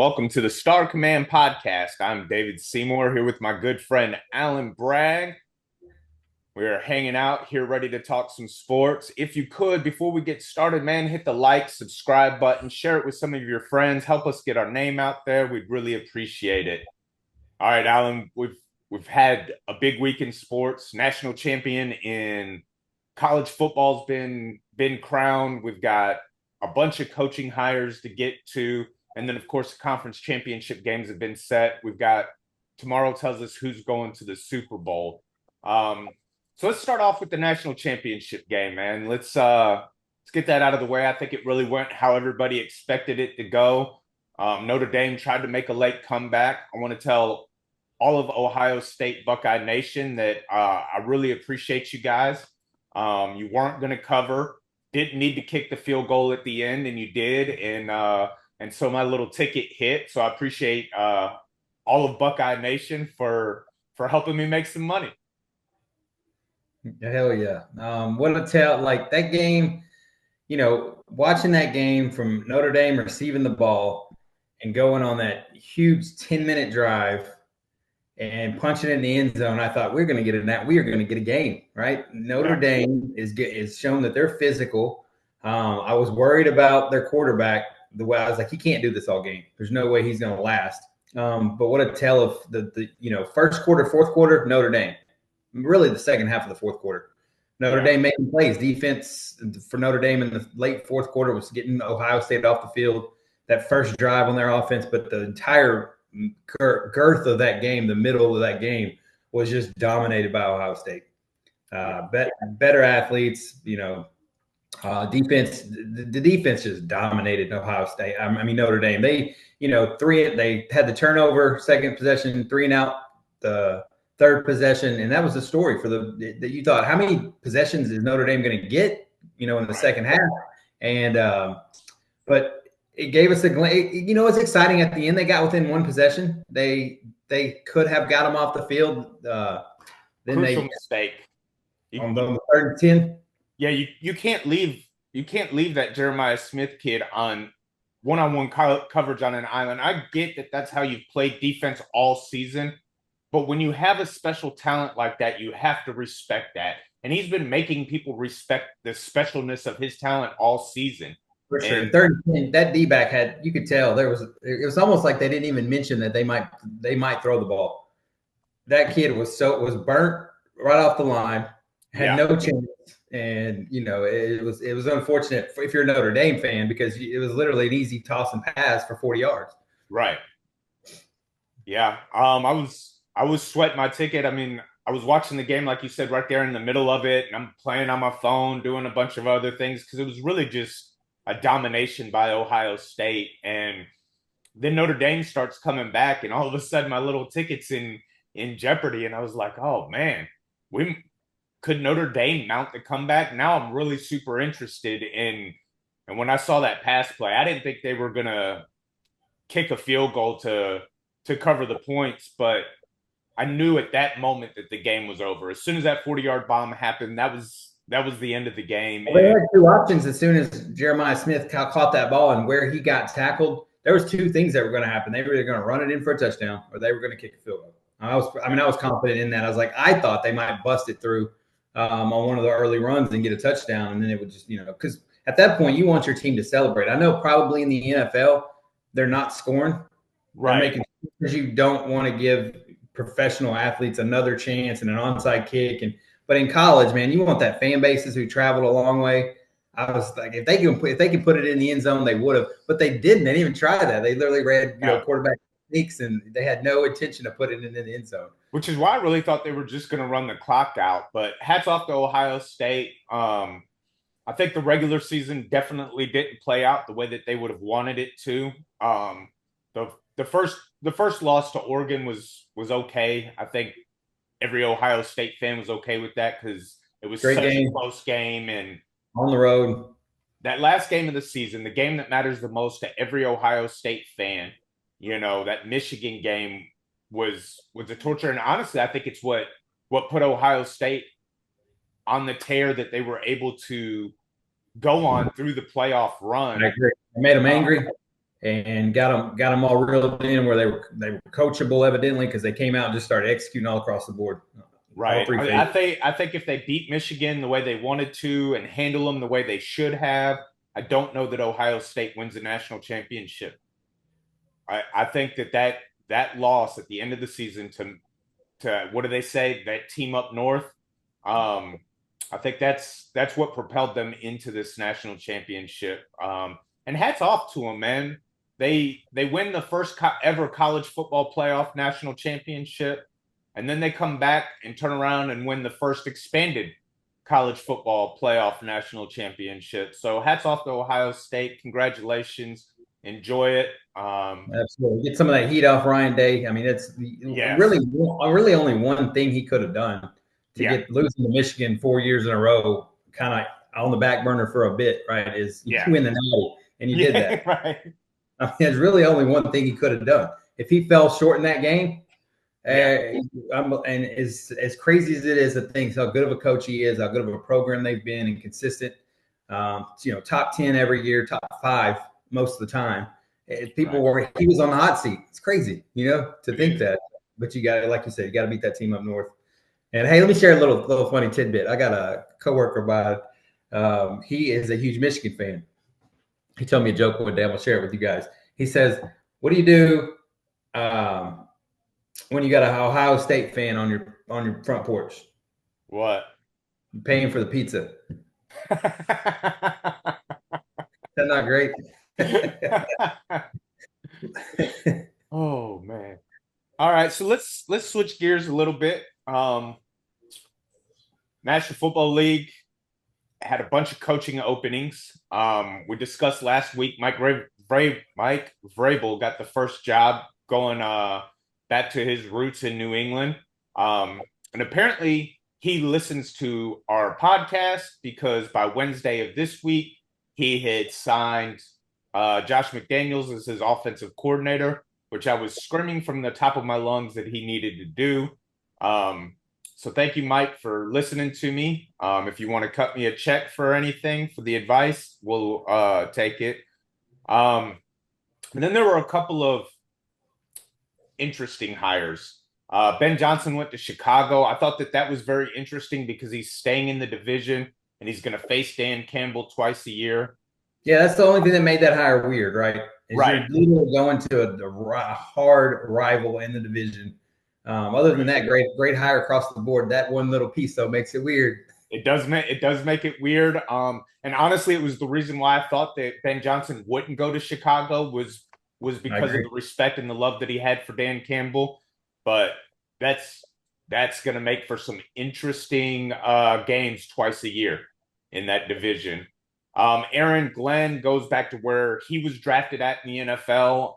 welcome to the StarCommand podcast. I'm David Seymour here with my good friend Alan Bragg. We're hanging out here ready to talk some sports. If you could, before we get started, man, hit the like, subscribe button, share it with some of your friends, help us get our name out there. We'd really appreciate it. All right, Alan, we've had a big week in sports. National champion in college football's been crowned. We've got a bunch of coaching hires to get to. And then, of course, the conference championship games have been set. We've got tomorrow tells us who's going to the Super Bowl. So let's start off with the national championship game, man. Let's get that out of the way. I think it really went how everybody expected it to go. Notre Dame tried to make a late comeback. I want to tell all of Ohio State Buckeye Nation that I really appreciate you guys. You weren't going to cover, didn't need to kick the field goal at the end, and you did. And so my little ticket hit. So I appreciate all of Buckeye Nation for helping me make some money. Hell yeah. What a tell, like that game, watching that game from Notre Dame receiving the ball and going on that huge 10-minute drive and punching it in the end zone. I thought we are going to get a game, right? Notre Dame is shown that they're physical. I was worried about their quarterback. The way I was like, he can't do this all game. There's no way he's going to last. But what a tell of the first quarter, fourth quarter, Notre Dame. Really the second half of the fourth quarter. Notre Dame making plays. Defense for Notre Dame in the late fourth quarter was getting Ohio State off the field. That first drive on their offense, but the entire girth of that game, the middle of that game, was just dominated by Ohio State. Better athletes, defense. The defense just dominated Ohio State. I mean Notre Dame. They had the turnover, second possession, 3 and out. The third possession, and that was the story for that you thought, how many possessions is Notre Dame going to get, in the second half? And but it gave us a glance. It's exciting at the end. They got within one possession. They could have got them off the field. Then Crucial mistake on the third and 10. Yeah, you can't leave that Jeremiah Smith kid on one-on-one coverage on an island. I get that that's how you've played defense all season. But when you have a special talent like that, you have to respect that. And he's been making people respect the specialness of his talent all season. For sure. Third, that D-back had, you could tell it was almost like they didn't even mention that they might throw the ball. That kid was burnt right off the line, had no chance. And, it was unfortunate if you're a Notre Dame fan, because it was literally an easy toss and pass for 40 yards. Right. Yeah. I was sweating my ticket. I mean, I was watching the game, like you said, right there in the middle of it. And I'm playing on my phone, doing a bunch of other things, because it was really just a domination by Ohio State. And then Notre Dame starts coming back, and all of a sudden my little ticket's in jeopardy. And I was like, oh, man, could Notre Dame mount the comeback? Now I'm really super interested in. And when I saw that pass play, I didn't think they were going to kick a field goal to cover the points, but I knew at that moment that the game was over. As soon as that 40-yard bomb happened, that was the end of the game. Well, they had two options as soon as Jeremiah Smith caught that ball, and where he got tackled, there was two things that were going to happen. They were either going to run it in for a touchdown, or they were going to kick a field goal. I was confident in that. I was like, I thought they might bust it through on one of the early runs and get a touchdown, and then it would just, because at that point you want your team to celebrate. I know probably in the NFL they're not scoring, right? Because you don't want to give professional athletes another chance and an onside kick, but in college, man, you want that fan bases who traveled a long way. I was like, if they can put it in the end zone, they would have, but they didn't. They didn't even try that. They literally read quarterback techniques, and they had no intention of putting it in the end zone. Which is why I really thought they were just going to run the clock out. But hats off to Ohio State. I think the regular season definitely didn't play out the way that they would have wanted it to. The first loss to Oregon was okay. I think every Ohio State fan was okay with that, because it was such a close game, and on the road. That last game of the season, the game that matters the most to every Ohio State fan, that Michigan game was a torture. And honestly, I think it's what put Ohio State on the tear that they were able to go on through the playoff run. I agree. It made them angry. and got them all reeled in where they were coachable evidently because they came out and just started executing all across the board, all Right. three I phases. think I think if they beat Michigan the way they wanted to and handle them the way they should have, I don't know that Ohio State wins the national championship. I think that loss at the end of the season to what do they say, that team up north, I think that's what propelled them into this national championship. And hats off to them, man. They win the first ever college football playoff national championship, and then they come back and turn around and win the first expanded college football playoff national championship. So hats off to Ohio State. Congratulations. Enjoy it. Absolutely, get some of that heat off Ryan Day. I mean, it's Yes. really only one thing he could have done to Yeah. get losing to Michigan 4 years in a row, kind of on the back burner for a bit, right? Is you Yeah. win the Natty, and you did that. Yeah. Right. I mean, there's really only one thing he could have done. If he fell short in that game, Yeah. and as crazy as it is to think how good of a coach he is, how good of a program they've been, and consistent, top 10 every year, top 5 most of the time. Right. He was on the hot seat. It's crazy, to It think is. that. But you got, like you said, you got to beat that team up north. And hey, let me share a little funny tidbit. I got a coworker by it. He is a huge Michigan fan. He told me a joke one day. I'm gonna share it with you guys. He says, "What do you do when you got an Ohio State fan on your front porch, What? paying for the pizza?" That's not great. Oh man. All right, so let's switch gears a little bit. National Football League had a bunch of coaching openings. We discussed last week Mike Vrabel got the first job going back to his roots in New England. And apparently he listens to our podcast because by Wednesday of this week, he had signed Josh McDaniels as his offensive coordinator, which I was screaming from the top of my lungs that he needed to do. So thank you, Mike, for listening to me. If you want to cut me a check for anything for the advice, we'll take it. And then there were a couple of interesting hires. Ben Johnson went to Chicago. I thought that was very interesting because he's staying in the division and he's going to face Dan Campbell twice a year. Yeah, that's the only thing that made that hire weird, right? Is Right. you're literally going to a hard rival in the division. Other than that, great hire across the board. That one little piece though makes it weird. It does make it weird. And honestly, it was the reason why I thought that Ben Johnson wouldn't go to Chicago was because of the respect and the love that he had for Dan Campbell. But that's going to make for some interesting games twice a year in that division. Aaron Glenn goes back to where he was drafted at in the NFL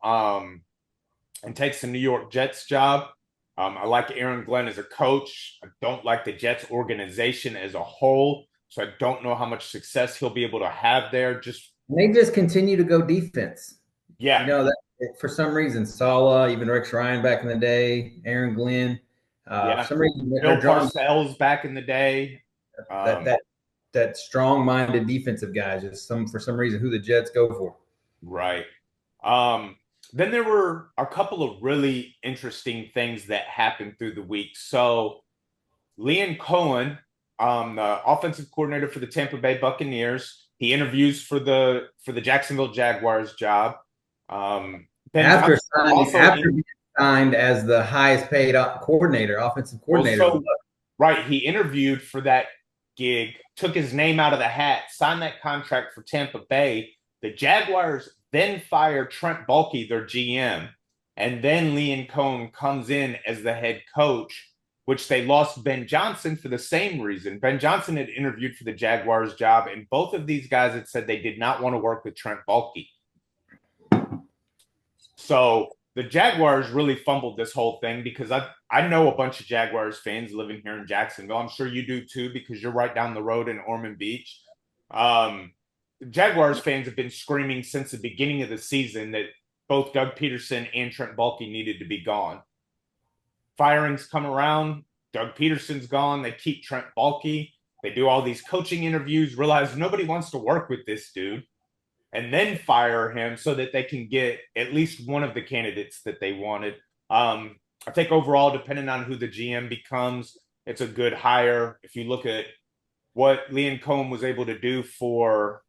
and takes the New York Jets job. I like Aaron Glenn as a coach. I don't like the Jets organization as a whole. So I don't know how much success he'll be able to have there. They just continue to go defense. Yeah. That for some reason, Sala, even Rex Ryan back in the day, Aaron Glenn, Yeah. for some reason Bill they're drawing Parcells back in the day. that strong-minded defensive guys is for some reason who the Jets go for. Right. Then there were a couple of really interesting things that happened through the week. So Liam Cohen, the offensive coordinator for the Tampa Bay Buccaneers, he interviews for the Jacksonville Jaguars job. After being signed as the highest paid offensive coordinator. Well, right, he interviewed for that gig, took his name out of the hat, signed that contract for Tampa Bay. The Jaguars then fired Trent Baalke, their GM, and then Liam Cohen comes in as the head coach, which they lost Ben Johnson for the same reason. Ben Johnson had interviewed for the Jaguars job, and both of these guys had said they did not want to work with Trent Baalke. So the Jaguars really fumbled this whole thing because I know a bunch of Jaguars fans living here in Jacksonville. I'm sure you do too because you're right down the road in Ormond Beach. Jaguars fans have been screaming since the beginning of the season that both Doug Peterson and Trent Baalke needed to be gone. Firings come around. Doug Peterson's gone. They keep Trent Baalke. They do all these coaching interviews, realize nobody wants to work with this dude. and then fire him so that they can get at least one of the candidates that they wanted. I think overall, depending on who the GM becomes, it's a good hire. If you look at what Liam Cohen was able to do for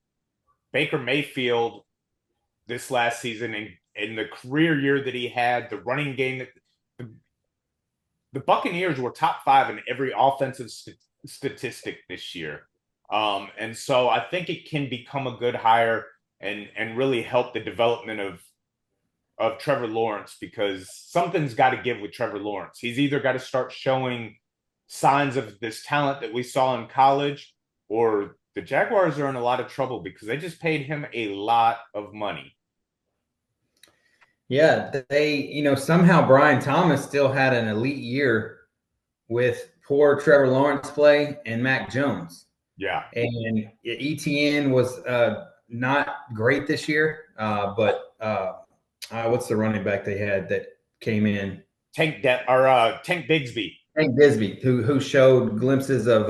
Baker Mayfield this last season and the career year that he had, the running game that the Buccaneers were top 5 in every offensive statistic this year. And so I think it can become a good hire and really help the development of Trevor Lawrence, because something's got to give with Trevor Lawrence. He's either got to start showing signs of this talent that we saw in college, or the Jaguars are in a lot of trouble because they just paid him a lot of money. Yeah, somehow Brian Thomas still had an elite year with poor Trevor Lawrence play and Mac Jones. Yeah. And ETN was not great this year, but what's the running back they had that came in? Tank Bigsby. Tank Bigsby, who showed glimpses of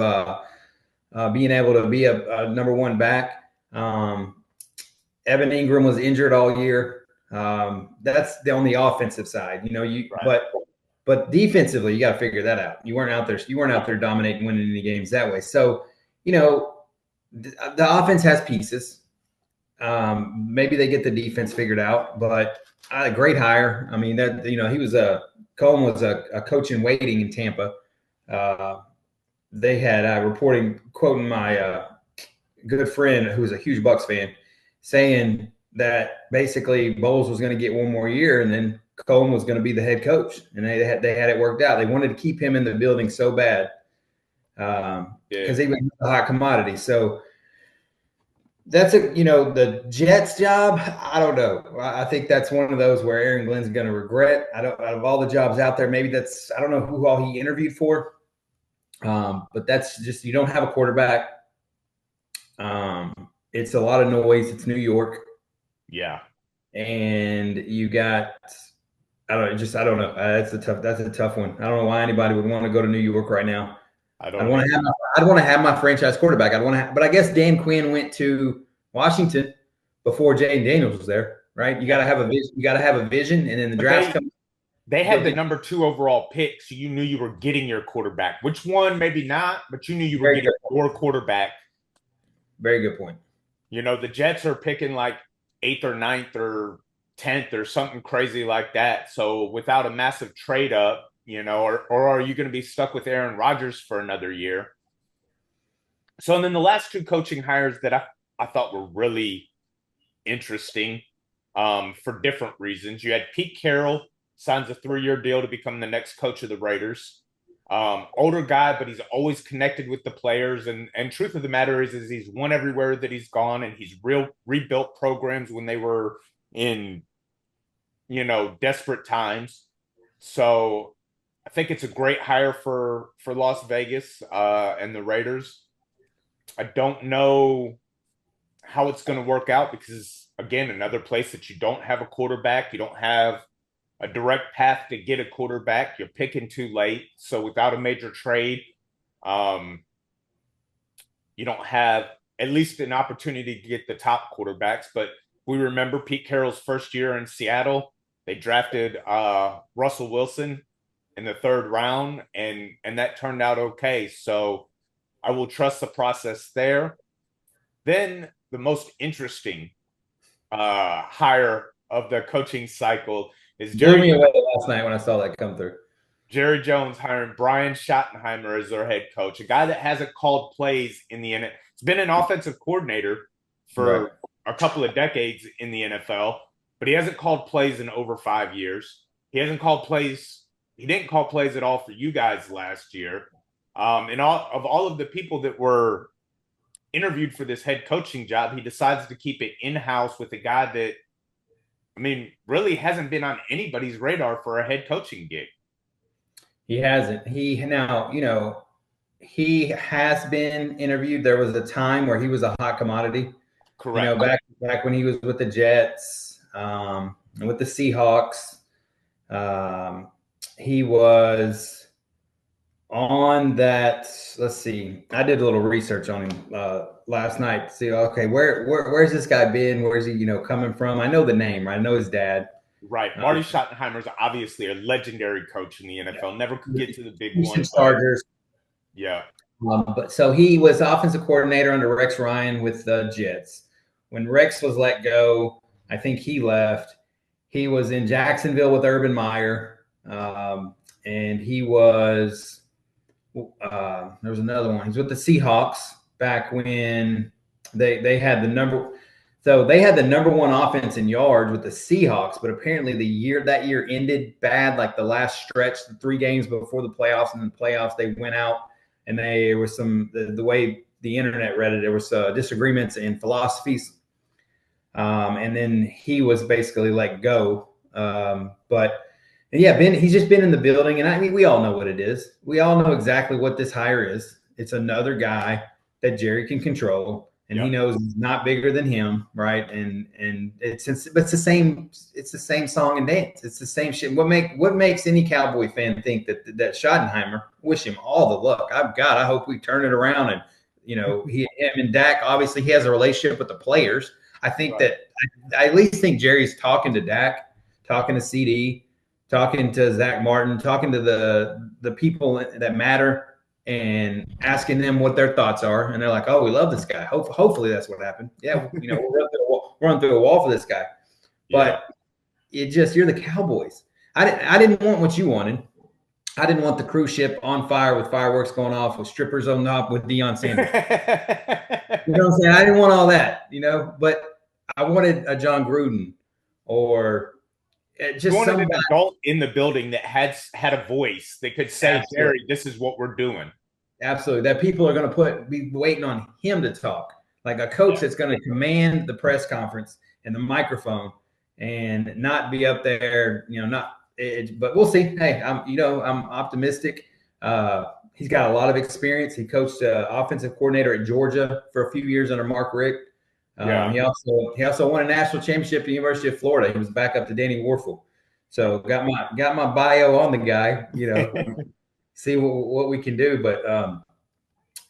being able to be a number one back. Evan Ingram was injured all year. That's on the offensive side, right. But defensively, you got to figure that out. You weren't out there dominating, winning any games that way. So, the offense has pieces. Maybe they get the defense figured out, but a great hire. I mean, Cohen was a coach in waiting in Tampa. They had quoting my good friend who's a huge Bucs fan, saying that basically Bowles was going to get one more year and then Cohen was going to be the head coach, and they had it worked out. They wanted to keep him in the building so bad because he was a hot commodity. So that's the Jets job. I don't know. I think that's one of those where Aaron Glenn's going to regret. Out of all the jobs out there, maybe I don't know who all he interviewed for. But that's just, you don't have a quarterback. It's a lot of noise. It's New York. Yeah. And you got, I don't know. That's a tough one. I don't know why anybody would want to go to New York right now. I'd want to have my franchise quarterback. But I guess Dan Quinn went to Washington before Jay Daniels was there, right? You got to have a vision. You got to have a vision, and then the draft comes. They had the number 2 overall pick, so you knew you were getting your quarterback. Which one, maybe not, but you knew you were getting your quarterback. Very good point. The Jets are picking like 8th or 9th or 10th or something crazy like that. So without a massive trade up, or are you going to be stuck with Aaron Rodgers for another year? So, and then the last 2 coaching hires that I thought were really interesting for different reasons. You had Pete Carroll signs a 3-year deal to become the next coach of the Raiders. Older guy, but he's always connected with the players. And truth of the matter is he's won everywhere that he's gone, and he's rebuilt programs when they were in, desperate times. So I think it's a great hire for Las Vegas and the Raiders. I don't know how it's going to work out because, again, another place that you don't have a quarterback, you don't have a direct path to get a quarterback. You're picking too late. So without a major trade, you don't have at least an opportunity to get the top quarterbacks. But we remember Pete Carroll's first year in Seattle. They drafted Russell Wilson in the 3rd round, and that turned out okay. So I will trust the process there. Then the most interesting hire of the coaching cycle is Blew me away last night when I saw that come through. Jerry Jones hiring Brian Schottenheimer as their head coach, a guy that hasn't called plays in the NFL. It's been an offensive coordinator for a couple of decades in the NFL, but he hasn't called plays in over 5 years. He hasn't called plays. He didn't call plays at all for you guys last year. And all of the people that were interviewed for this head coaching job, he decides to keep it in-house with a guy that, really hasn't been on anybody's radar for a head coaching gig. He hasn't. He has been interviewed. There was a time where he was a hot commodity. Correct. Back when he was with the Jets and with the Seahawks, he was On that, let's see. I did a little research on him last night to see. Okay, where's this guy been? Where's he coming from? I know the name. Right? I know his dad. Right. Marty Schottenheimer's obviously a legendary coach in the NFL. Never could get to the big Houston one, but Chargers. yeah. But so he was offensive coordinator under Rex Ryan with the Jets. When Rex was let go, I think he left. He was in Jacksonville with Urban Meyer, and he was there was another one. He's with the Seahawks back when they had the number. So they had the number one offense in yards with the Seahawks, but apparently that year ended bad. Like the last stretch, the 3 games before the playoffs, and then the playoffs they went out, and there was the way the internet read it, there was disagreements in philosophies, and then he was basically let go. But yeah, he's just been in the building, and I mean, we all know what it is. We all know exactly what this hire is. It's another guy that Jerry can control, and he Yep. knows he's not bigger than him, right? And it's the same. It's the same song and dance. It's the same shit. What makes any Cowboy fan think that Schottenheimer, wish him all the luck? I hope we turn it around, and him and Dak. Obviously, he has a relationship with the players. I think Right. that I at least think Jerry's talking to Dak, talking to CD, talking to Zach Martin, talking to the people that matter, and asking them what their thoughts are. And they're like, "Oh, we love this guy. Hopefully that's what happened. Yeah, we'll run through a wall for this guy." Yeah. But you're the Cowboys. I didn't want what you wanted. I didn't want the cruise ship on fire with fireworks going off with strippers on top with Deion Sanders. You know what I'm saying? I didn't want all that, but I wanted a John Gruden or You just wanted an somebody. adult in the building that had a voice that could say, Absolutely. Jerry, this is what we're doing. Absolutely. That people are going to be waiting on him to talk, like a coach Yeah. that's going to command the press conference and the microphone and not be up there, not but we'll see. Hey, I'm optimistic. He's got a lot of experience. He coached offensive coordinator at Georgia for a few years under Mark Richt. Yeah. He also won a national championship at the University of Florida. He was back up to Danny Warfel. So got my bio on the guy, see what we can do. But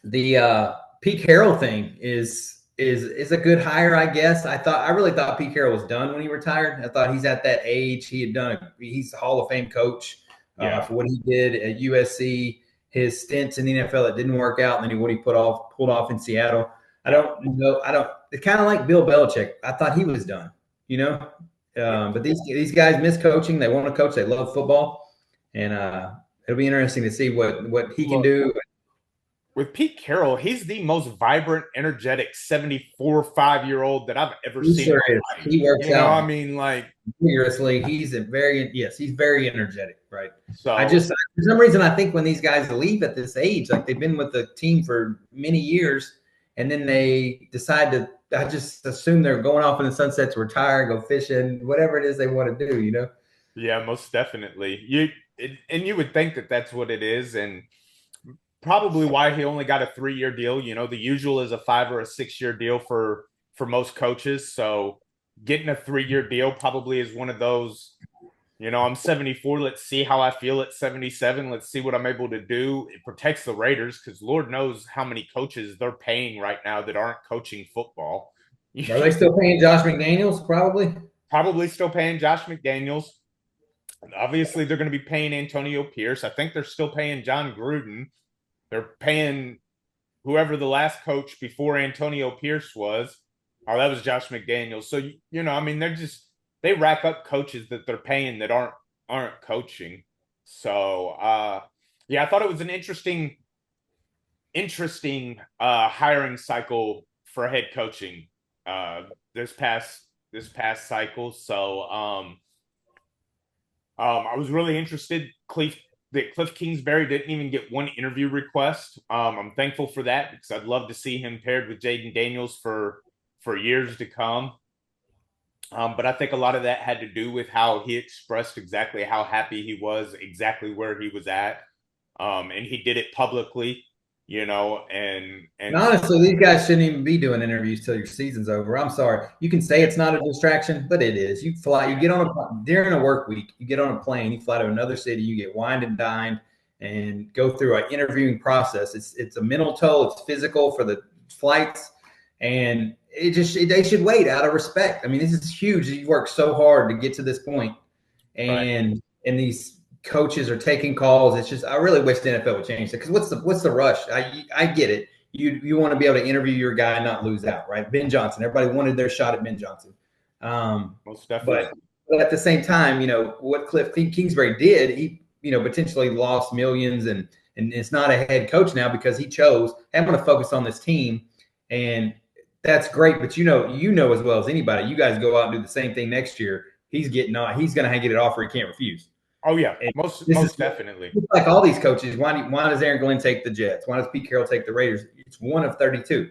the Pete Carroll thing is a good hire, I guess. I really thought Pete Carroll was done when he retired. I thought he's at that age. He's a Hall of Fame coach Yeah. for what he did at USC. His stints in the NFL that didn't work out, and then what he pulled off in Seattle. I Yeah. don't know. I don't. It's kind of like Bill Belichick. I thought he was done. Yeah. But these guys miss coaching. They want to coach. They love football, and it'll be interesting to see what he can Look, do. with Pete Carroll, he's the most vibrant, energetic 74, 5-year-old that I've ever He seen in sure is. my life. He works out I mean, like, vigorously. He's very energetic, right? so For some reason, I think when these guys leave at this age, like they've been with the team for many years, and then they decide to, I just assume they're going off in the sunset to retire, go fishing, whatever it is they want to do. yeah, most definitely. And you would think that that's what it is, and probably why he only got a 3-year deal. The usual is a 5 or a 6-year deal for most coaches. So getting a 3-year deal probably is one of those. I'm 74. Let's see how I feel at 77. Let's see what I'm able to do. It protects the Raiders because Lord knows how many coaches they're paying right now that aren't coaching football. Are they still paying Josh McDaniels? Probably. Probably still paying Josh McDaniels. Obviously, they're going to be paying Antonio Pierce. I think they're still paying John Gruden. They're paying whoever the last coach before Antonio Pierce was. Oh, that was Josh McDaniels. So I mean, they rack up coaches that they're paying that aren't coaching. So yeah, I thought it was an interesting hiring cycle for head coaching this past cycle. So I was really interested. That Cliff Kingsbury didn't even get one interview request. I'm thankful for that because I'd love to see him paired with Jaden Daniels for years to come. But I think a lot of that had to do with how he expressed exactly how happy he was, exactly where he was at, and he did it publicly, and Honestly, these guys shouldn't even be doing interviews till your season's over. I'm sorry. You can say it's not a distraction, but it is. You get on during a work week, you get on a plane, you fly to another city, you get wined and dined, and go through an interviewing process. It's a mental toll. It's physical for the flights, and they should wait out of respect. I mean, this is huge. You worked so hard to get to this point, Right. and these coaches are taking calls. It's just I really wish the NFL would change it because what's the rush? I get it. You want to be able to interview your guy and not lose out, right? Ben Johnson. Everybody wanted their shot at Ben Johnson. Most But definitely. at the same time, what Cliff Kingsbury did, he potentially lost millions, and it's not a head coach now because he chose, hey, I'm going to focus on this team, and that's great. But as well as anybody, you guys go out and do the same thing next year. He's going to get it offer he can't refuse. Oh yeah, And this is most definitely. like all these coaches. Why does Aaron Glenn take the Jets? Why does Pete Carroll take the Raiders? It's one of 32.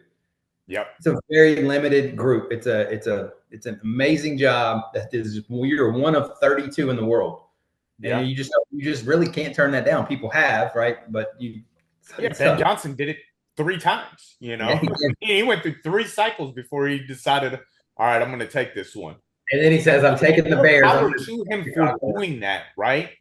Yep. It's a very limited group. It's an amazing job. That is, you're one of 32 in the world, Yeah. and you just really can't turn that down. People have, right, but it's Ben tough. Johnson did it 3 times. Yeah, He went through 3 cycles before he decided, all right, I'm going to take this one. and then he says, "I'm taking the Bears." Power to him for doing that, right?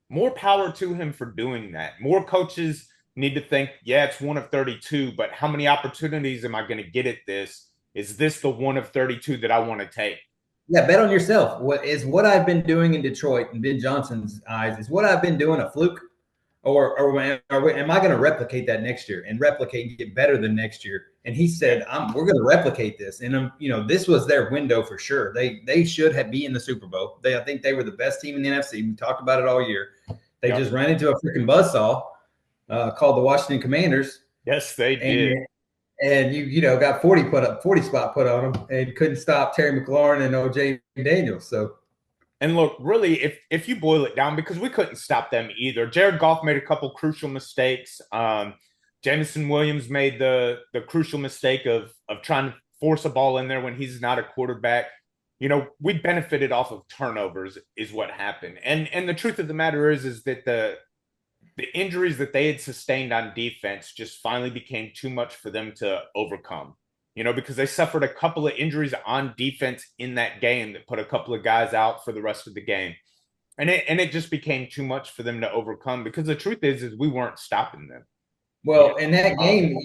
More power to him for doing that. More coaches need to think, yeah, it's one of 32, but how many opportunities am I going to get at this? Is this the one of 32 that I want to take? Yeah, bet on yourself. What I've been doing in Detroit in Ben Johnson's eyes, is what I've been doing a fluke, or am I going to replicate that next year and replicate and get better than next year? And he said, we're going to replicate this. And this was their window for sure. They should be in the Super Bowl. I think they were the best team in the NFC. We talked about it all year. They just ran into a freaking buzzsaw called the Washington Commanders. Yes, they did. And you got 40 spot put on them, and couldn't stop Terry McLaurin and OJ Daniels. So, and look, really, if you boil it down, because we couldn't stop them either. Jared Goff made a couple crucial mistakes. Jameson Williams made the crucial mistake of trying to force a ball in there when he's not a quarterback. We benefited off of turnovers, is what happened. And the truth of the matter is that the injuries that they had sustained on defense just finally became too much for them to overcome. Because they suffered a couple of injuries on defense in that game that put a couple of guys out for the rest of the game. And it just became too much for them to overcome, because the truth is we weren't stopping them. Well, in that game,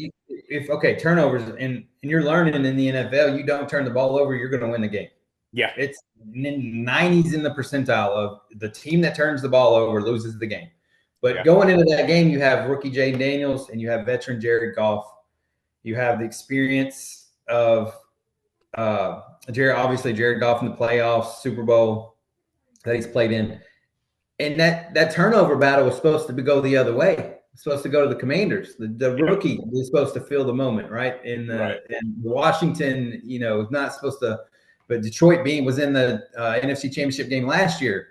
turnovers, and you're learning in the NFL, you don't turn the ball over, you're going to win the game. Yeah. It's 90s in the percentile of the team that turns the ball over loses the game. But going into that game, you have rookie Jaden Daniels and you have veteran Jared Goff. You have the experience of Jared Goff in the playoffs, Super Bowl that he's played in. And that turnover battle was supposed to go the other way. It's supposed to go to the Commanders. The rookie was supposed to fill the moment, right? And Washington, is not supposed to. But Detroit was in the NFC Championship game last year.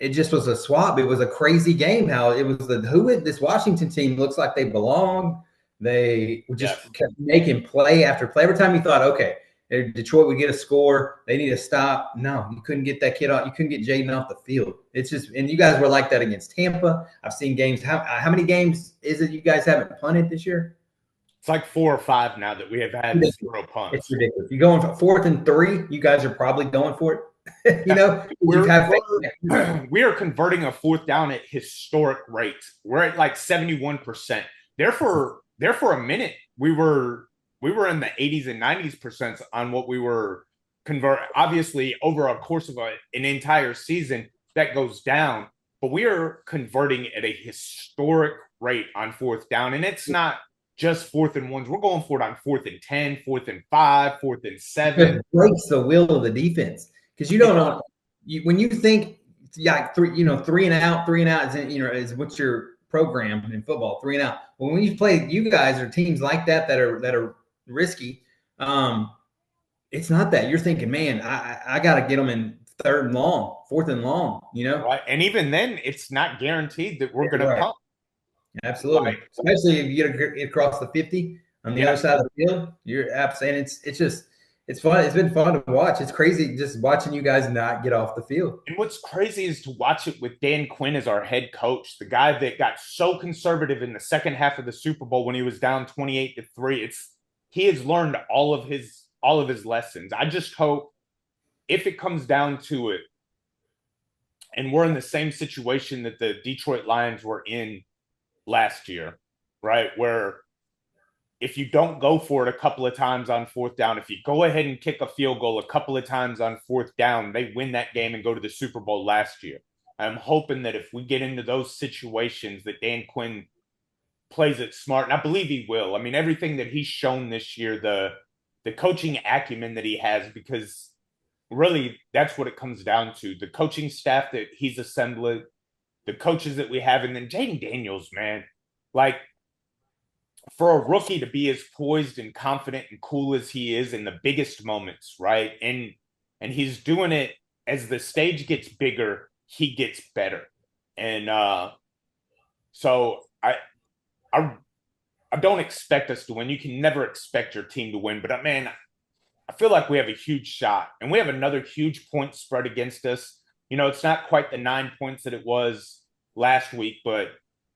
It just was a swap. It was a crazy game. How it was this Washington team looks like they belong. They just kept making play after play. Every time you thought, okay, Detroit would get a score, they need to stop. No, you couldn't get that kid off. You couldn't get Jaden off the field. It's just, and you guys were like that against Tampa. I've seen games. How many games is it you guys haven't punted this year? It's like 4 or 5 now that we have had 0 punts. It's ridiculous. You're going for 4th and 3. You guys are probably going for it. We are converting a 4th down at historic rates. We're at like 71%. Therefore, a minute we were in the 80s and 90s% on what we were converting. Obviously, over a course of an entire season, that goes down. But we are converting at a historic rate on 4th down, and it's not just 4th and 1s. We're going for it on 4th and 10, 4th and 5, 4th and 7. It breaks the will of the defense, because you don't know when you think, 3 and out is what's your program in football, 3 and out. But when you play, you guys are teams like that are risky. It's not that. You're thinking, man, I got to get them in 3rd and long, 4th and long. Right, and even then, it's not guaranteed that we're going to pump. Absolutely. Right. Especially if you get across the 50 on the other side of the field, you're absolutely, and it's fun. It's been fun to watch. It's crazy just watching you guys not get off the field. And what's crazy is to watch it with Dan Quinn as our head coach, the guy that got so conservative in the second half of the Super Bowl when he was down 28-3. He has learned all of his lessons. I just hope, if it comes down to it, And we're in the same situation that the Detroit Lions were in last year, right? Where if you don't go for it a couple of times on fourth down, if you go ahead and kick a field goal a couple of times on fourth down, they win that game and go to the Super Bowl last year. I'm hoping that if we get into those situations, that Dan Quinn plays it smart, and I believe he will. I mean, everything that he's shown this year, the coaching acumen that he has, because really that's what it comes down to. The coaching staff that he's assembled, the coaches that we have, and then Jaden Daniels, man, like for a rookie to be as poised and confident and cool as he is in the biggest moments, right? And he's doing it as the stage gets bigger, he gets better. And so I I don't expect us to win. You can never expect your team to win, but man, I feel like we have a huge shot, and we have another huge point spread against us. You know, it's not quite the 9 points that it was last week, but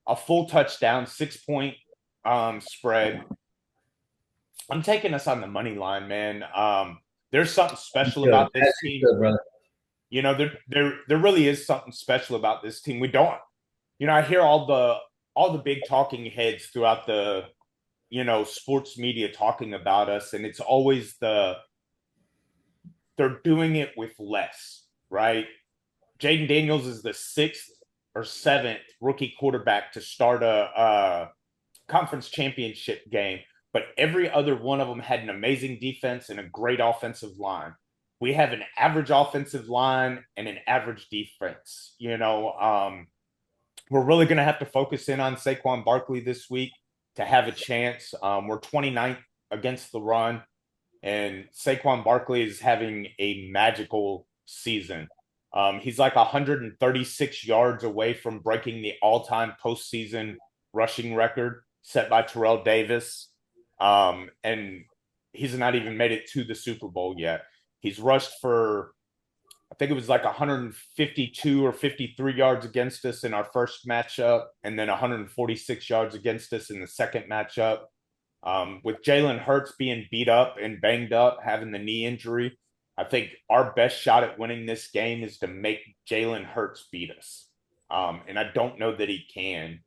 a full touchdown, 6 point spread. I'm taking us on the money line, man. There's something special about this team. Good, You know, there really is something special about this team. We don't, you know, I hear all the big talking heads throughout the, you know, sports media talking about us, and it's always they're doing it with less, right? Jaden Daniels is the sixth or seventh rookie quarterback to start a conference championship game, but every other one of them had an amazing defense and a great offensive line. We have an average offensive line and an average defense. You know, we're really going to have to focus in on Saquon Barkley this week to have a chance. We're 29th against the run, and Saquon Barkley is having a magical season. He's like 136 yards away from breaking the all-time postseason rushing record set by Terrell Davis. And he's not even made it to the Super Bowl yet. He's rushed for, I think it was like 152 or 53 yards against us in our first matchup, and then 146 yards against us in the second matchup. With Jalen Hurts being beat up and banged up, having the knee injury, I think our best shot at winning this game is to make Jalen Hurts beat us. And I don't know that he can.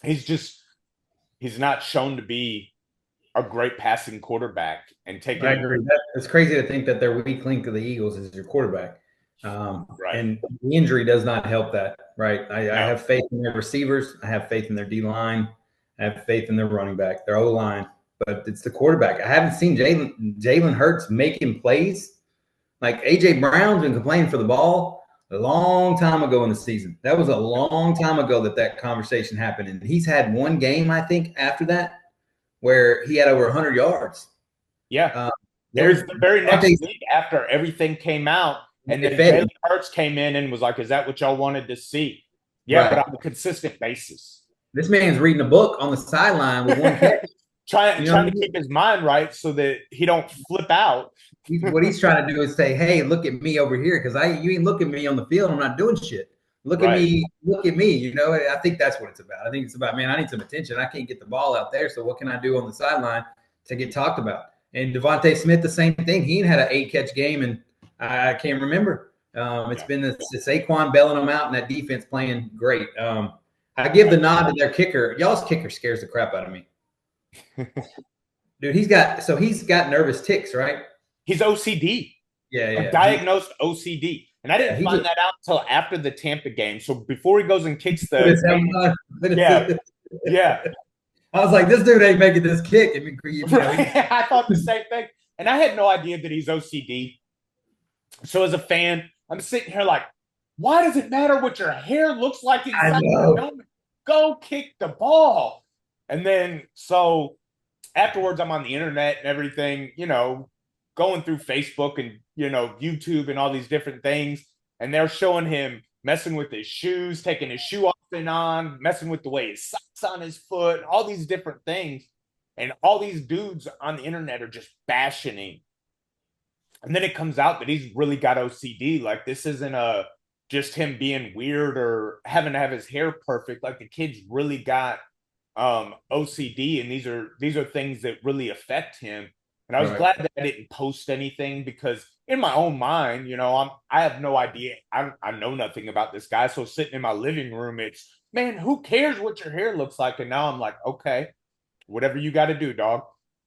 He's not shown to be a great passing quarterback and taking. I agree. It's crazy to think that their weak link of the Eagles is your quarterback. Right. And the injury does not help that, right? I have faith in their receivers. I have faith in their D line. I have faith in their running back, their O line, but it's the quarterback. I haven't seen Jalen Hurts making plays. Like A.J. Brown's been complaining for the ball a long time ago in the season. That was a long time ago that conversation happened. And he's had one game, I think, after that where he had over 100 yards. Yeah. It was the very next week after everything came out, and then Jalen Hurts came in and was like, is that what y'all wanted to see? Yeah, right. But on a consistent basis. This man's reading a book on the sideline with one catch. trying to keep his mind right so that he don't flip out. What he's trying to do is say, hey, look at me over here, because you ain't looking at me on the field. I'm not doing shit. Look at me. You know, I think that's what it's about. I think it's about, man, I need some attention. I can't get the ball out there. So what can I do on the sideline to get talked about? And Devontae Smith, the same thing. He had an 8-catch game, and I can't remember. It's been the Saquon bailing them out and that defense playing great. I give the nod to their kicker. Y'all's kicker scares the crap out of me. Dude, he's got nervous tics, right? He's OCD. Yeah. Diagnosed OCD. And I didn't find that out until after the Tampa game. So before he goes and kicks the yeah. I was like, this dude ain't making this kick. I thought the same thing. And I had no idea that he's OCD. So as a fan, I'm sitting here like, why does it matter what your hair looks like inside the helmet? Go kick the ball. And then so afterwards, I'm on the internet and everything, you know, going through Facebook and, you know, YouTube and all these different things. And they're showing him messing with his shoes, taking his shoe off and on, messing with the way his socks on his foot, all these different things. And all these dudes on the internet are just bashing him. And then it comes out that he's really got OCD. Like, this isn't just him being weird or having to have his hair perfect. Like, the kid's really got OCD, and these are things that really affect him. And I was glad that I didn't post anything, because in my own mind, I have no idea. I know nothing about this guy. So sitting in my living room, it's man, who cares what your hair looks like? And now I'm like, okay, whatever you got to do, dog.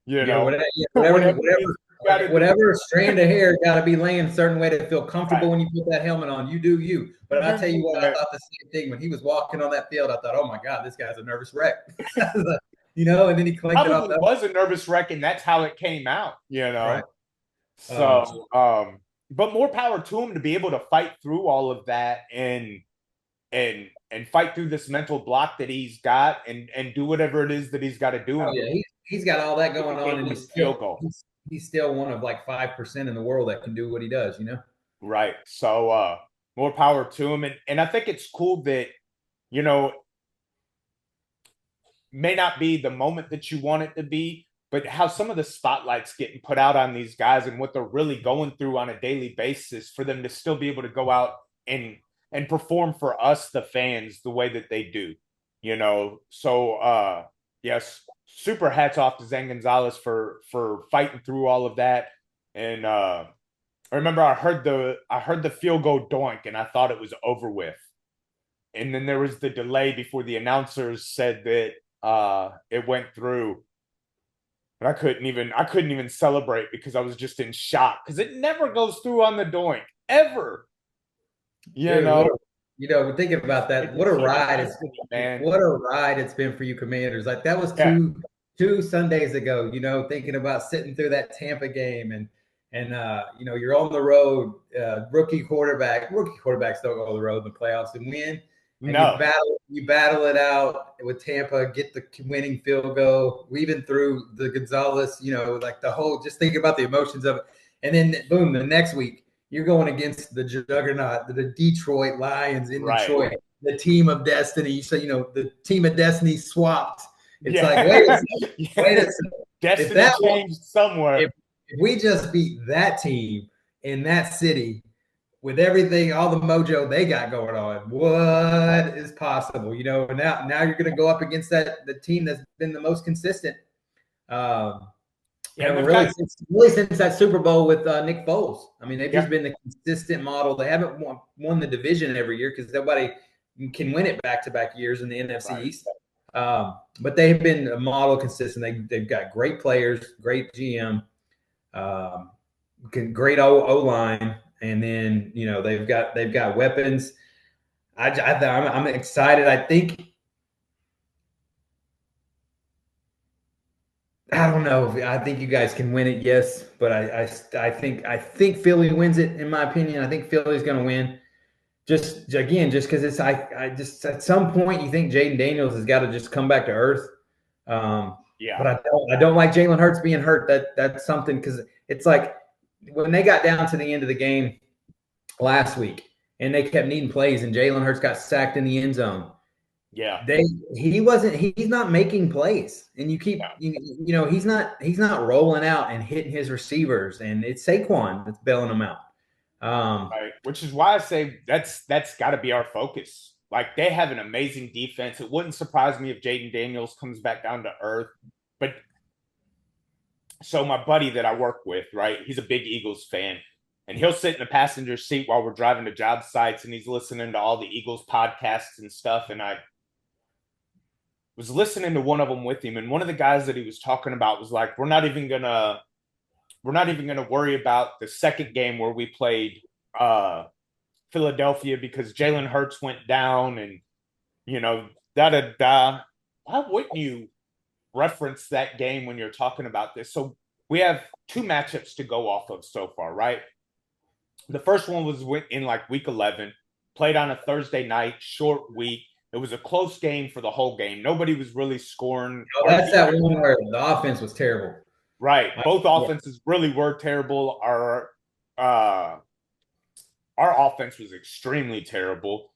Yeah, whatever, Whatever it is you got to do. whatever strand of hair got to be laying a certain way to feel comfortable Right. when you put that helmet on. You do you. But I tell you what, I Right. thought the same thing when he was walking on that field. I thought, oh my God, this guy's a nervous wreck. And then he clinked it off. Probably was a nervous wreck, and that's how it came out. Right. Um, So, but more power to him to be able to fight through all of that and fight through this mental block that he's got and do whatever it is that he's got to do oh and yeah, he's got all that going on, and field goal. he's still one of like 5% in the world that can do what he does. Right. So more power to him. And I think it's cool that, you know, may not be the moment that you want it to be, but how some of the spotlights getting put out on these guys and what they're really going through on a daily basis for them to still be able to go out and perform for us, the fans, the way that they do. So yes, super hats off to Zane Gonzalez for fighting through all of that. And I remember I heard the field goal doink and I thought it was over with. And then there was the delay before the announcers said that it went through. And I couldn't even celebrate because I was just in shock because it never goes through on the doink ever. You Dude, know, thinking about that, what a ride it's man. what a ride it's been for you Commanders. Like that was Yeah, two Sundays ago, thinking about sitting through that Tampa game and you're on the road, rookie quarterbacks don't go on the road in the playoffs and win. And no, you battle it out with Tampa, get the winning field goal, weaving through the Gonzalez, like the whole, just thinking about the emotions of it. And then boom, the next week you're going against the juggernaut, the Detroit Lions in right. Detroit, the team of destiny. So, the team of destiny swapped. It's like, Yeah. wait a second, wait a Yeah. second. If Destiny that changed somewhere. if we just beat that team in that city with everything, all the mojo they got going on, what is possible? And now you're going to go up against the team that's been the most consistent. Yeah, and they've Really got since that Super Bowl with Nick Foles. I mean, they've just yeah, been the consistent model. They haven't won the division every year because nobody can win it back-to-back years in the NFC right. East. But they've been a model consistent. They've got great players, great GM, great O line, and then they've got weapons. I'm excited. I don't know. I think you guys can win it, yes, but I think Philly wins it. In my opinion, I think Philly's going to win. Just because it's I just at some point you think Jaden Daniels has got to just come back to earth. Yeah. But I don't like Jalen Hurts being hurt. That's something because it's like when they got down to the end of the game last week and they kept needing plays and Jalen Hurts got sacked in the end zone. Yeah. He's not making plays, and you keep he's not rolling out and hitting his receivers, and it's Saquon that's bailing them out. Right. Which is why I say that's got to be our focus. Like they have an amazing defense. It wouldn't surprise me if Jaden Daniels comes back down to earth. But so my buddy that I work with, right? He's a big Eagles fan, and he'll sit in the passenger seat while we're driving to job sites, and he's listening to all the Eagles podcasts and stuff. And I was listening to one of them with him, and one of the guys that he was talking about was like, we're not even gonna worry about the second game where we played Philadelphia because Jalen Hurts went down and da da da. Why wouldn't you reference that game when you're talking about this? So we have two matchups to go off of so far, right? The first one was in like week 11, played on a Thursday night, short week. It was a close game for the whole game. Nobody was really scoring. That's that one where the offense was terrible. Right. Both offenses really were terrible. Our offense was extremely terrible.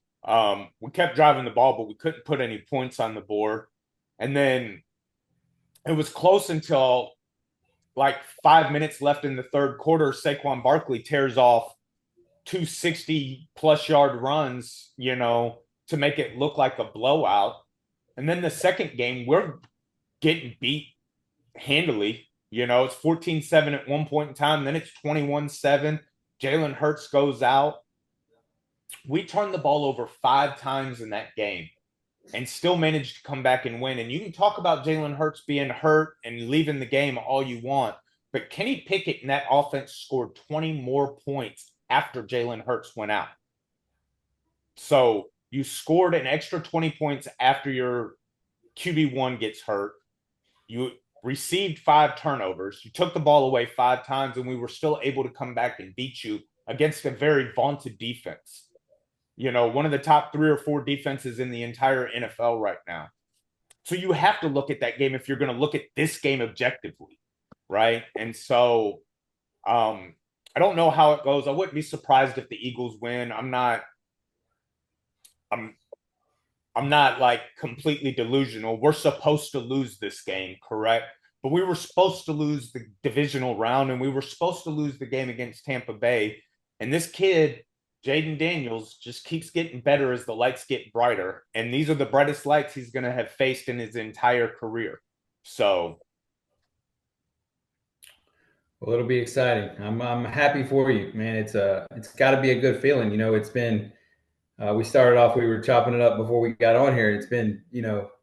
We kept driving the ball, but we couldn't put any points on the board. And then it was close until like 5 minutes left in the third quarter. Saquon Barkley tears off 260-plus yard runs, to make it look like a blowout. And then the second game, we're getting beat handily. It's 14-7 at one point in time. Then it's 21-7. Jalen Hurts goes out. We turned the ball over 5 times in that game and still managed to come back and win. And you can talk about Jalen Hurts being hurt and leaving the game all you want, but Kenny Pickett and that offense scored 20 more points after Jalen Hurts went out. So you scored an extra 20 points after your QB1 gets hurt. You received 5 turnovers. You took the ball away 5 times, and we were still able to come back and beat you against a very vaunted defense. One of the top 3 or 4 defenses in the entire NFL right now. So you have to look at that game if you're going to look at this game objectively, right? And so I don't know how it goes. I wouldn't be surprised if the Eagles win. I'm not like completely delusional. We're supposed to lose this game, correct? But we were supposed to lose the divisional round, and we were supposed to lose the game against Tampa Bay. And this kid, Jaden Daniels, just keeps getting better as the lights get brighter. And these are the brightest lights he's going to have faced in his entire career. So, well, it'll be exciting. I'm happy for you, man. It's got to be a good feeling. It's been. We started off. We were chopping it up before we got on here. It's been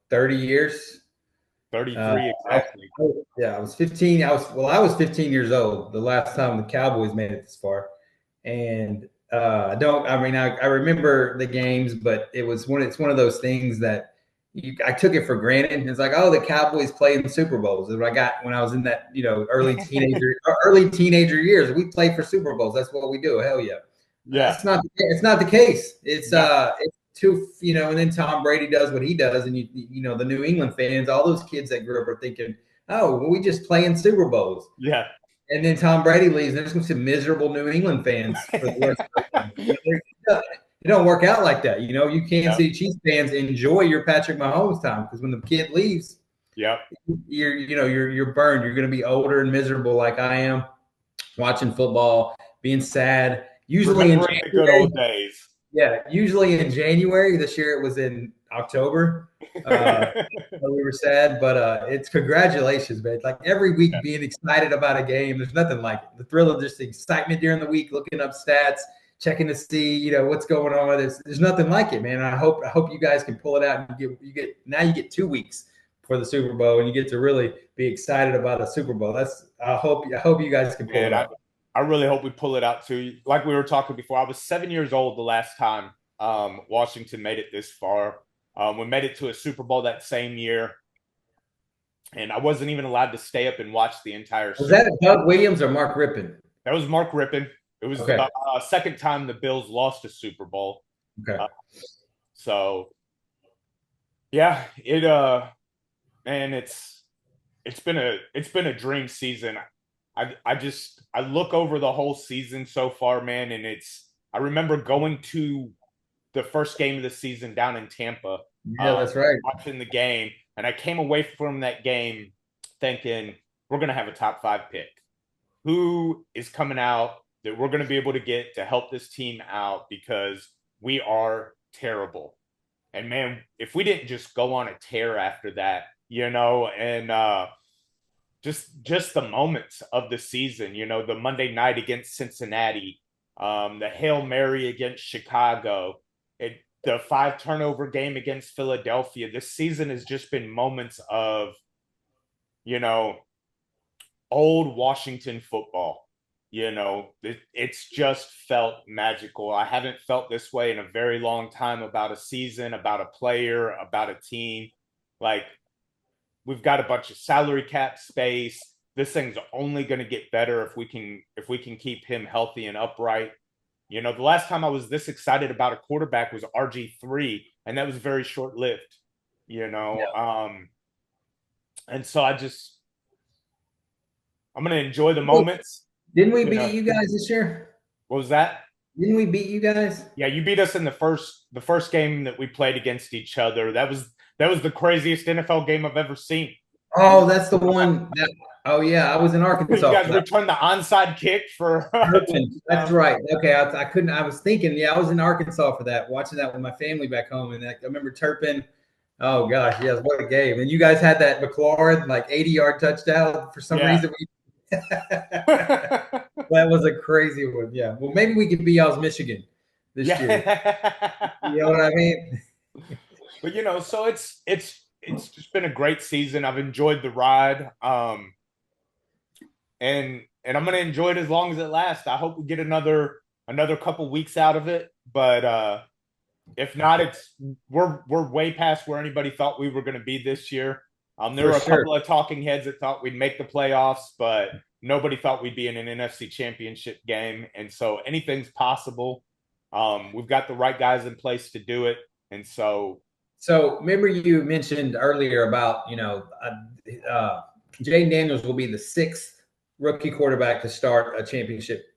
30 years. 33 exactly. I was 15. I was 15 years old the last time the Cowboys made it this far, and I remember the games, but it's one of those things that I took it for granted. It's like, oh, the Cowboys played in Super Bowls. That's what I got when I was in that early teenager years. We played for Super Bowls. That's what we do. Hell yeah. Yeah. It's not the case. It's too, and then Tom Brady does what he does, and the New England fans, all those kids that grew up are thinking, oh, well, we just play in Super Bowls. Yeah. And then Tom Brady leaves, and there's going to be some miserable New England fans for the rest of the time. It don't work out like that. You Kansas City Chiefs fans enjoy your Patrick Mahomes time, because when the kid leaves, you're burned. You're going to be older and miserable like I am, watching football, being sad. Usually in January, the good old days. Yeah, usually in January. This year it was in October. We were sad, but it's congratulations, man. Like every week being excited about a game, there's nothing like it. The thrill of just the excitement during the week, looking up stats, checking to see, what's going on. There's nothing like it, man. I hope you guys can pull it out, and you get 2 weeks for the Super Bowl, and you get to really be excited about a Super Bowl. I hope you guys can pull it out. I really hope we pull it out too. Like we were talking before, I was 7 years old the last time Washington made it this far. We made it to a Super Bowl that same year, and I wasn't even allowed to stay up and watch the entire Was that Doug Williams or Mark Rippon? That was Mark Rippon. It was the second time the Bills lost a Super Bowl. Okay. So, yeah, man, it's been a dream season. I look over the whole season so far, man, and I remember going to the first game of the season down in Tampa. Yeah, that's right. Watching the game, and I came away from that game thinking we're going to have a top 5 pick. Who is coming out that we're going to be able to get to help this team out, because we are terrible. And man, if we didn't just go on a tear after that, and just the moments of the season, the Monday night against Cincinnati, the Hail Mary against Chicago, the 5-turnover game against Philadelphia. This season has just been moments of, old Washington football. It's just felt magical. I haven't felt this way in a very long time about a season, about a player, about a team. Like, we've got a bunch of salary cap space. This thing's only going to get better if we can keep him healthy and upright. The last time I was this excited about a quarterback was RG3, and that was very short-lived. Yeah. And so I'm going to enjoy the moments. Didn't we beat you guys this year? What was that? Didn't we beat you guys? Yeah, you beat us in the first game that we played against each other. That was the craziest NFL game I've ever seen. Oh, that's the one. Oh yeah, I was in Arkansas. You guys returned the onside kick for. That's right. Okay, I couldn't. I was thinking. Yeah, I was in Arkansas for that, watching that with my family back home, and I remember Turpin. Oh gosh, yes, what a game! And you guys had that McLaurin 80-yard touchdown for some reason. That was a crazy one. Yeah. Well, maybe we could be y'all's Michigan this year. Yeah. You know what I mean? But so it's just been a great season. I've enjoyed the ride. And I'm gonna enjoy it as long as it lasts. I hope we get another couple weeks out of it. But if not, we're way past where anybody thought we were gonna be this year. There For were a sure. couple of talking heads that thought we'd make the playoffs, but nobody thought we'd be in an NFC championship game. And so anything's possible. We've got the right guys in place to do it. And so So remember you mentioned earlier about, Jaden Daniels will be the sixth rookie quarterback to start a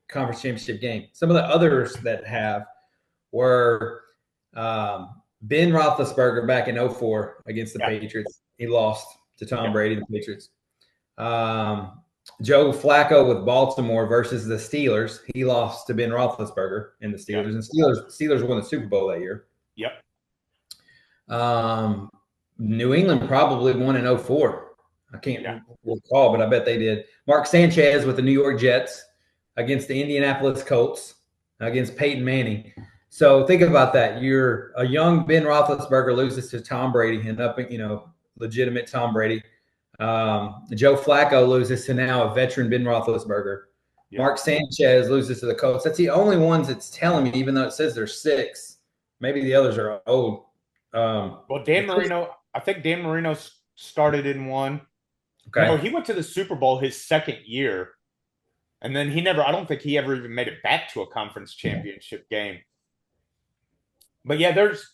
conference championship game. Some of the others that have were Ben Roethlisberger back in '04 against the yeah, Patriots. He lost to Tom yeah, Brady, the Patriots. Joe Flacco with Baltimore versus the Steelers. He lost to Ben Roethlisberger in the yeah, Steelers, and Steelers won the Super Bowl that year. yep, Um, New England probably won in '04. I can't yeah. recall, but I bet they did. Mark Sanchez with the New York Jets against the Indianapolis Colts against Peyton Manning. So think about that. You're a young Ben Roethlisberger loses to Tom Brady, and legitimate Tom Brady. Joe Flacco loses to now a veteran Ben Roethlisberger. Yeah. Mark Sanchez loses to the Colts. That's the only ones it's telling me, even though it says there's six. Maybe the others are old. Well, Dan Marino, I think Dan Marino started in one. No, Okay. he went to the Super Bowl his second year, and then I don't think he ever even made it back to a conference championship game. But yeah, there's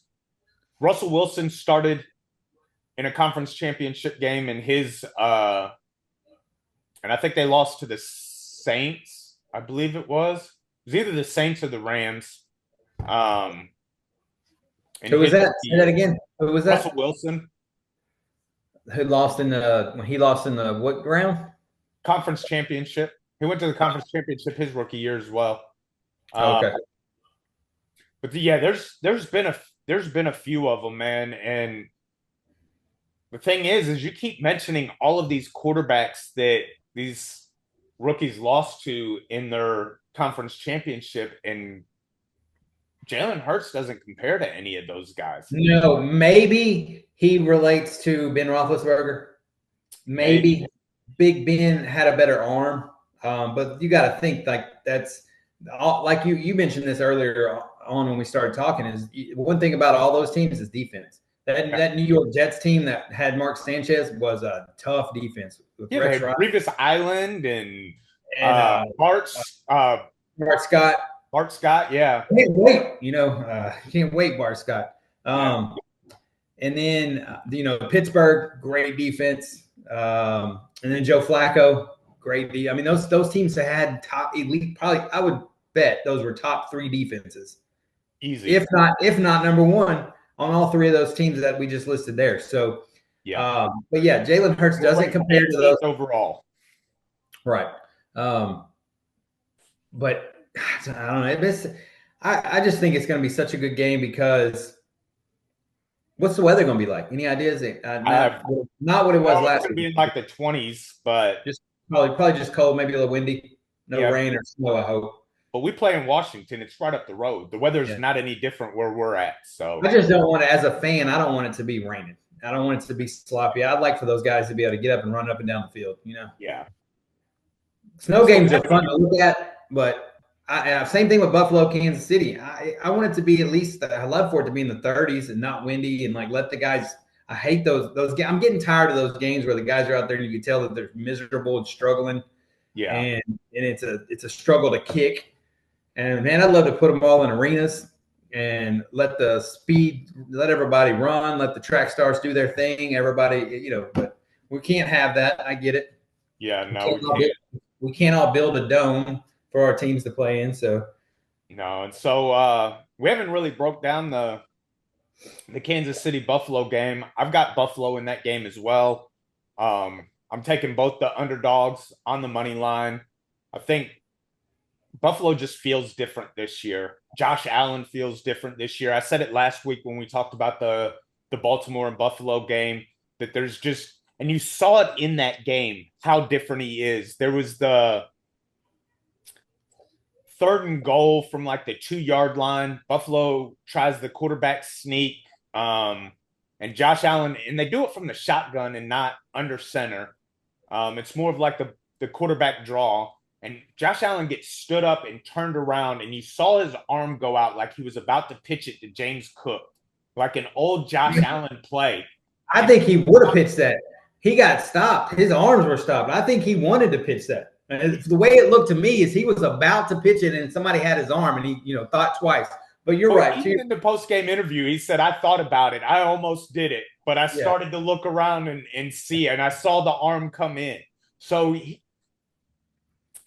Russell Wilson started in a conference championship game in his and I think they lost to the Saints, I believe it was. It was either the Saints or the Rams. Um in Who was his that? rookie Say that year. again. Who was Russell that? Wilson, Who lost in the when he lost in the what round? conference championship. He went to the conference championship his rookie year as well. Oh, Um, okay. but yeah, there's been a few of them, man. And the thing is you keep mentioning all of these quarterbacks that these rookies lost to in their conference championship, and Jalen Hurts doesn't compare to any of those guys. No, maybe he relates to Ben Roethlisberger. Maybe Maybe, Big Ben had a better arm, but you got to think like that's all, like you mentioned this earlier on when we started talking. Is one thing about all those teams is defense. That New York Jets team that had Mark Sanchez was a tough defense with yeah, they Rex had Ryan Revis Island and and Bart Scott. Bart Scott. Yeah, Can't wait, can't wait, Bart Scott. yeah, And then Pittsburgh, great defense. And then Joe Flacco, great. I mean, those teams that had top elite. Probably, I would bet those were top three defenses, easy. if not number one on all three of those teams that we just listed there. So, Yeah, but yeah, Jalen Hurts we're doesn't ranked compare to those. 18th overall. Right. But I don't know. I just think it's going to be such a good game because what's the weather going to be like? Any ideas? I have Not what it was it's last going to be week. in like the 20s, but Just probably just cold, maybe a little windy, no yeah, rain or snow. I hope. but we play in Washington. It's right up the road. The weather's Yeah. not any different where we're at. I So just don't want it as a fan. I don't want it to be raining. I don't want it to be sloppy. I'd like for those guys to be able to get up and run up and down the field. yeah. Snow So games are fun to look at, but same thing with Buffalo, Kansas City. I want it to be at least. I love for it to be in the 30s and not windy, and like let the guys. I hate those. I'm getting tired of those games where the guys are out there and you can tell that they're miserable and struggling, yeah, and it's a struggle to kick. And man, I'd love to put them all in arenas and let everybody run, let the track stars do their thing. Everybody, but we can't have that. I get it. yeah. We No, can't we all can't. we can't all build a dome for our teams to play in. So No, and so we haven't really broke down the Kansas City Buffalo game. I've got Buffalo in that game as well. I'm taking both the underdogs on the money line. I think Buffalo just feels different this year. Josh Allen feels different this year. I said it last week when we talked about the Baltimore and Buffalo game that there's just And you saw it in that game how different he is. There was the 3rd and goal from like the 2 yard line. Buffalo tries the quarterback sneak. And Josh Allen, and they do it from the shotgun and not under center. It's more of like the quarterback draw. And Josh Allen gets stood up and turned around, and you saw his arm go out like he was about to pitch it to James Cook, like an old Josh Allen play. I think he would have pitched that. He got stopped. His arms were stopped. I think he wanted to pitch that. And the way it looked to me is he was about to pitch it, and somebody had his arm, and he, thought twice. But you're right. Even in the post-game interview, he said, I thought about it. I almost did it, but I started to look around and see, and I saw the arm come in. So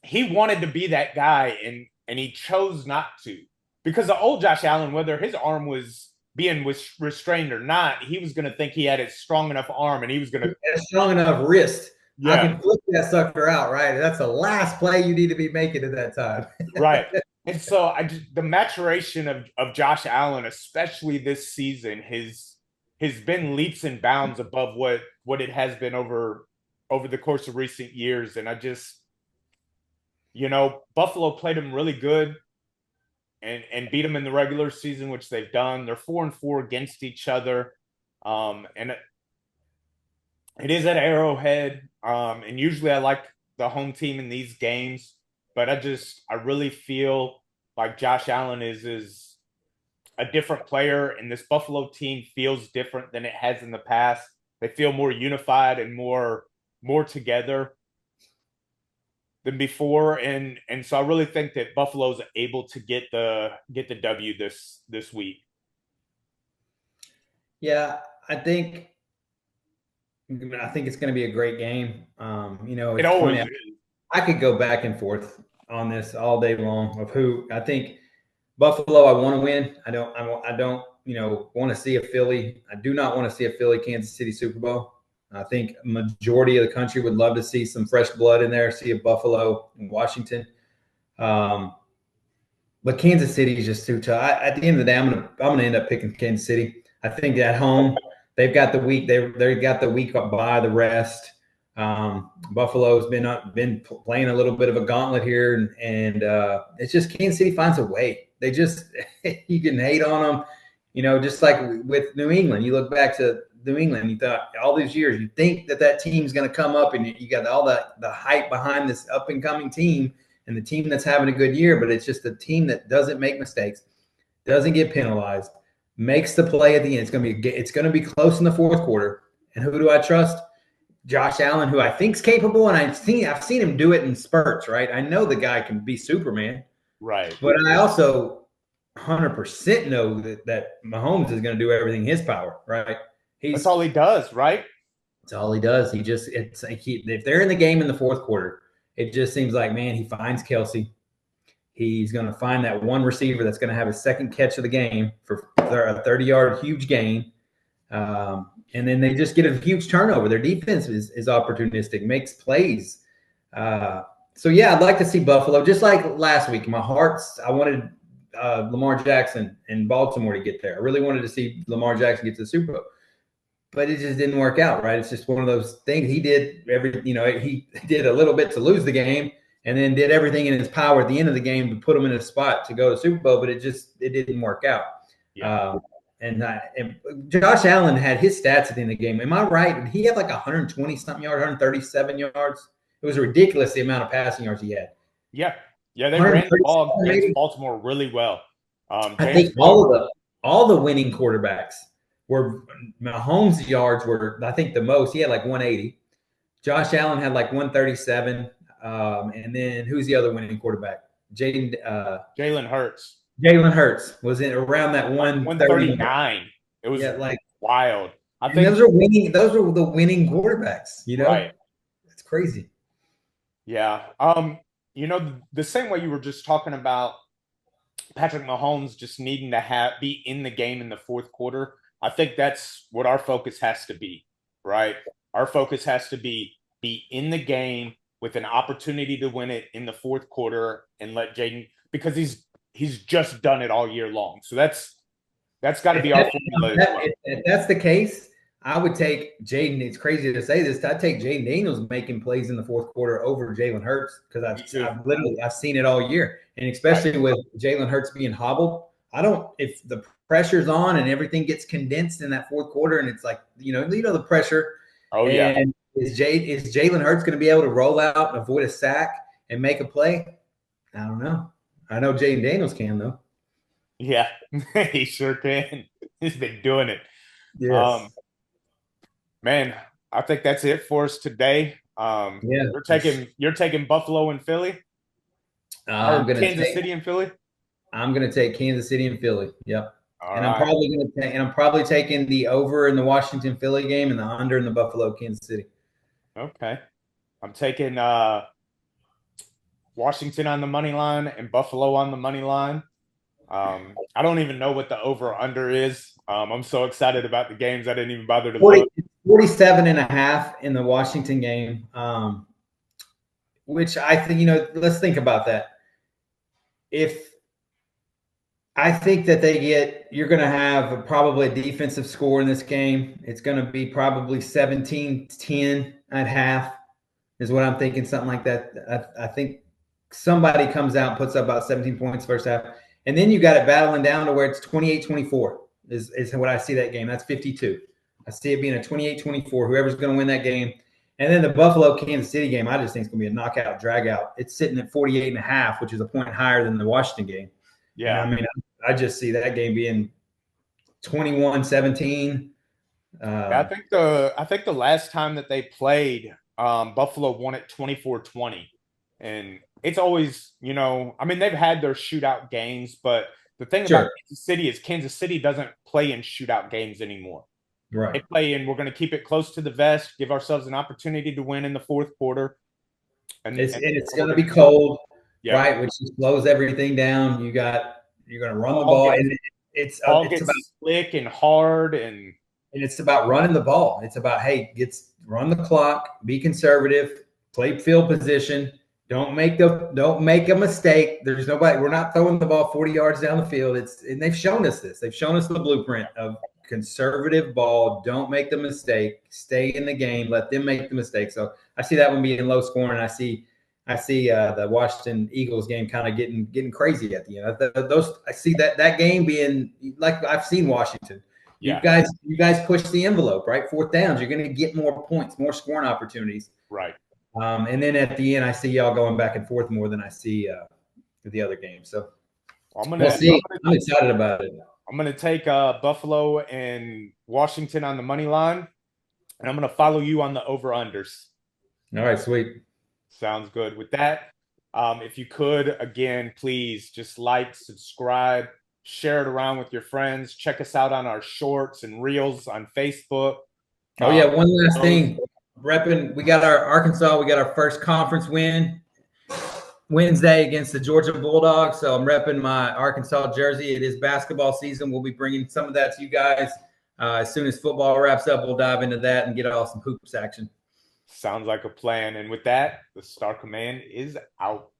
he wanted to be that guy, and he chose not to. Because the old Josh Allen, whether his arm was being restrained or not, he was going to think he had a strong enough arm, and he was going to – a strong enough wrist. Yeah. I can flip that sucker out, right? That's the last play you need to be making at that time. Right. And so the maturation of Josh Allen, especially this season, has been leaps and bounds above what it has been over the course of recent years. And Buffalo played him really good and beat them in the regular season, which they've done. They're 4-4 against each other. And it is at Arrowhead. And usually I like the home team in these games, but I really feel like Josh Allen is a different player, and this Buffalo team feels different than it has in the past. They feel more unified and more together than before, and so I really think that Buffalo's able to get the W this week. Yeah, I think it's going to be a great game. It always is. I could go back and forth on this all day long of who I think. Buffalo, I want to win. I don't want to see a Philly. I do not want to see a Philly Kansas City Super Bowl. I think a majority of the country would love to see some fresh blood in there, see a Buffalo and Washington. But Kansas City is just too tough. At the end of the day, I'm gonna end up picking Kansas City. I think at home they've got the week. They got the week by the rest. Buffalo's been playing a little bit of a gauntlet here, and it's just Kansas City finds a way. They just you can hate on them, just like with New England. You look back to New England, you thought all these years, you think that team's going to come up, and you got all the hype behind this up and coming team and the team that's having a good year, but it's just a team that doesn't make mistakes, doesn't get penalized, makes the play at the end. It's going to be close in the fourth quarter. And who do I trust? Josh Allen, who I think's capable, and I've seen him do it in spurts, right? I know the guy can be Superman. Right. But I also 100% know that Mahomes is going to do everything in his power, right? That's all he does, right? That's all he does. If they're in the game in the fourth quarter, it just seems like, man, he finds Kelsey. He's going to find that one receiver that's going to have his second catch of the game for a 30-yard huge gain. And then they just get a huge turnover. Their defense is opportunistic, makes plays. So, yeah, I'd like to see Buffalo. Just like last week, I wanted Lamar Jackson and Baltimore to get there. I really wanted to see Lamar Jackson get to the Super Bowl. But it just didn't work out, right? It's just one of those things. He did he did a little bit to lose the game and then did everything in his power at the end of the game to put him in a spot to go to the Super Bowl, but it didn't work out. Yeah. And Josh Allen had his stats at the end of the game. Am I right? He had like 120-something yards, 137 yards. It was ridiculous the amount of passing yards he had. Yeah. Yeah, they ran the ball against Baltimore really well. I think all the winning quarterbacks were Mahomes' yards were, I think, the most. He had like 180. Josh Allen had like 137. And then who's the other winning quarterback? Jalen Hurts. Jalen Hurts was in around that 139. It was wild. I think those are winning. Those are the winning quarterbacks. Right? It's crazy. Yeah. The same way you were just talking about Patrick Mahomes just needing to be in the game in the fourth quarter. I think that's what our focus has to be, right? Our focus has to be in the game with an opportunity to win it in the fourth quarter and let Jaden, because he's just done it all year long. So that's got to be our formula. If that's the case, I would take Jaden. It's crazy to say this. I'd take Jaden Daniels making plays in the fourth quarter over Jalen Hurts because Me too. I've seen it all year, and Right. especially with Jalen Hurts being hobbled. I don't if the pressure's on and everything gets condensed in that fourth quarter, and it's like the pressure. Oh yeah. And is Jalen Hurts going to be able to roll out, avoid a sack, and make a play? I don't know. I know Jaden Daniels can though. Yeah. He sure can. He's been doing it. Yes. Um, man, I think that's it for us today. Yeah. You're taking Buffalo and Philly I'm or gonna Kansas take City and Philly. I'm going to take Kansas City and Philly. Yep. All And right. I'm probably taking the over in the Washington Philly game and the under in the Buffalo Kansas City. Okay. I'm taking Washington on the money line and Buffalo on the money line. I don't even know what the over under is. I'm so excited about the games I didn't even bother to 40, look. 47 and a half in the Washington game, which I think, let's think about that. If I think that you're going to have probably a defensive score in this game. It's going to be probably 17-10 at half is what I'm thinking, something like that. I think somebody comes out and puts up about 17 points first half. And then you got it battling down to where it's 28-24 is what I see that game. That's 52. I see it being a 28-24, whoever's going to win that game. And then the Buffalo Kansas City game, I just think it's going to be a knockout drag out. It's sitting at 48 and a half, which is a point higher than the Washington game. And Yeah. I mean, I just see that game being 21-17. Yeah, I think the last time that they played, Buffalo won it 24-20. And it's always, I mean, they've had their shootout games, but the thing about Sure. Kansas City is Kansas City doesn't play in shootout games anymore. They Right. play in, we're going to keep it close to the vest, give ourselves an opportunity to win in the fourth quarter, and It's we're going to going be to keep, cold, yep. right? Which just slows everything down. You're going to run the Ball ball, gets and ball it's about gets slick and hard, and running the ball. It's about hey, run the clock, be conservative, play field position. Don't make a mistake. There's nobody. We're not throwing the ball 40 yards down the field. And they've shown us this. They've shown us the blueprint of conservative ball. Don't make the mistake. Stay in the game. Let them make the mistake. So I see that one being low scoring. I see the Washington Eagles game kind of getting crazy at the end. I see that game being like I've seen Washington. yeah, You guys push the envelope, right? Fourth downs, you're going to get more points, more scoring opportunities. right. And then at the end, I see y'all going back and forth more than I see the other games. So I'm we'll gonna see. I'm excited about it. I'm gonna take Buffalo and Washington on the money line, and I'm gonna follow you on the over unders. All right, sweet. Sounds good. With that, if you could again, please just like, subscribe, share it around with your friends. Check us out on our shorts and reels on Facebook. Oh yeah, Um, one last those, thing. Repping, we got our Arkansas. We got our first conference win Wednesday against the Georgia Bulldogs. So I'm repping my Arkansas jersey. It is basketball season. We'll be bringing some of that to you guys as soon as football wraps up. We'll dive into that and get all some hoops action. Sounds like a plan. And with that, the StarCommand is out.